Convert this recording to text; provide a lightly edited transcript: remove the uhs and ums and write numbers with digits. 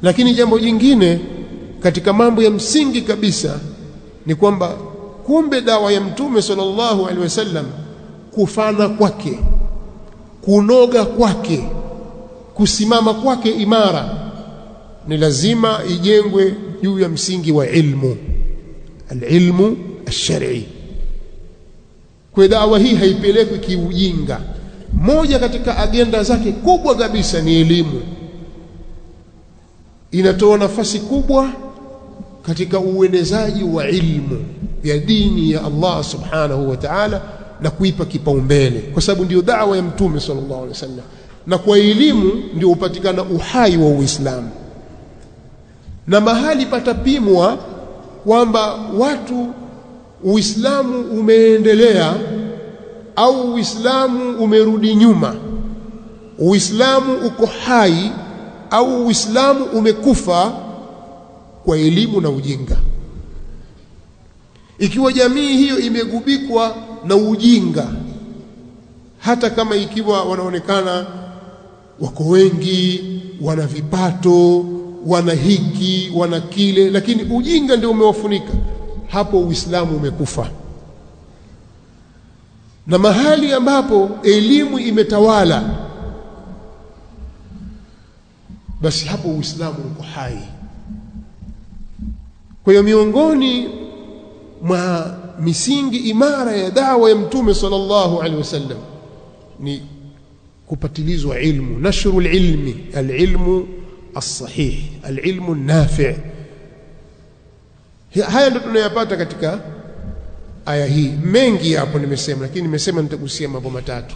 Lakini jambo jingine katika mambo ya msingi kabisa ni kwamba kumbe dawa ya Mtume sallallahu alaihi wasallam, kufana kwake, kunoga kwake, kusimama kwake imara, ni lazima ijengwe juu ya msingi wa ilmu, al-ilmu ash-shar'i. Kwa dawa hii haipelekwi kiujinga. Moja katika agenda zake kubwa kabisa ni elimu. Inatoa nafasi kubwa katika uenezaji wa ilmu ya dini ya Allah subhanahu wa ta'ala, na kuipa kipaumbele, kwa sababu ndio da'wa ya Mtume sallallahu alaihi wasallam, na kwa elimu ndio upatikana uhai wa Uislamu. Na mahali patapimwa kwamba watu Uislamu umeendelea au Uislamu umerudi nyuma, Uislamu uko hai au Uislamu umekufa, kwa elimu na ujinga. Ikiwa jamii hiyo imegubikwa na ujinga, hata kama ikiwa wanaonekana wako wengi, wana vipato, wana hiki, wana kile, lakini ujinga ndio umewafunika, hapo Uislamu umekufa. Na mahali ambapo elimu imetawala, basi hapo Uislamu uko hai. Kwa hiyo miongoni mwa misingi imara ya dawa ya Mtume sallallahu alaihi wasallam ni kupatilizwa ilmu, nashrul ilmi, al-ilmu as-sahih, al-ilmu an-nafi'. Haya ndio tunayapata katika aya hii. Mengi hapo nimesema, lakini nimesema nitagusia mambo matatu.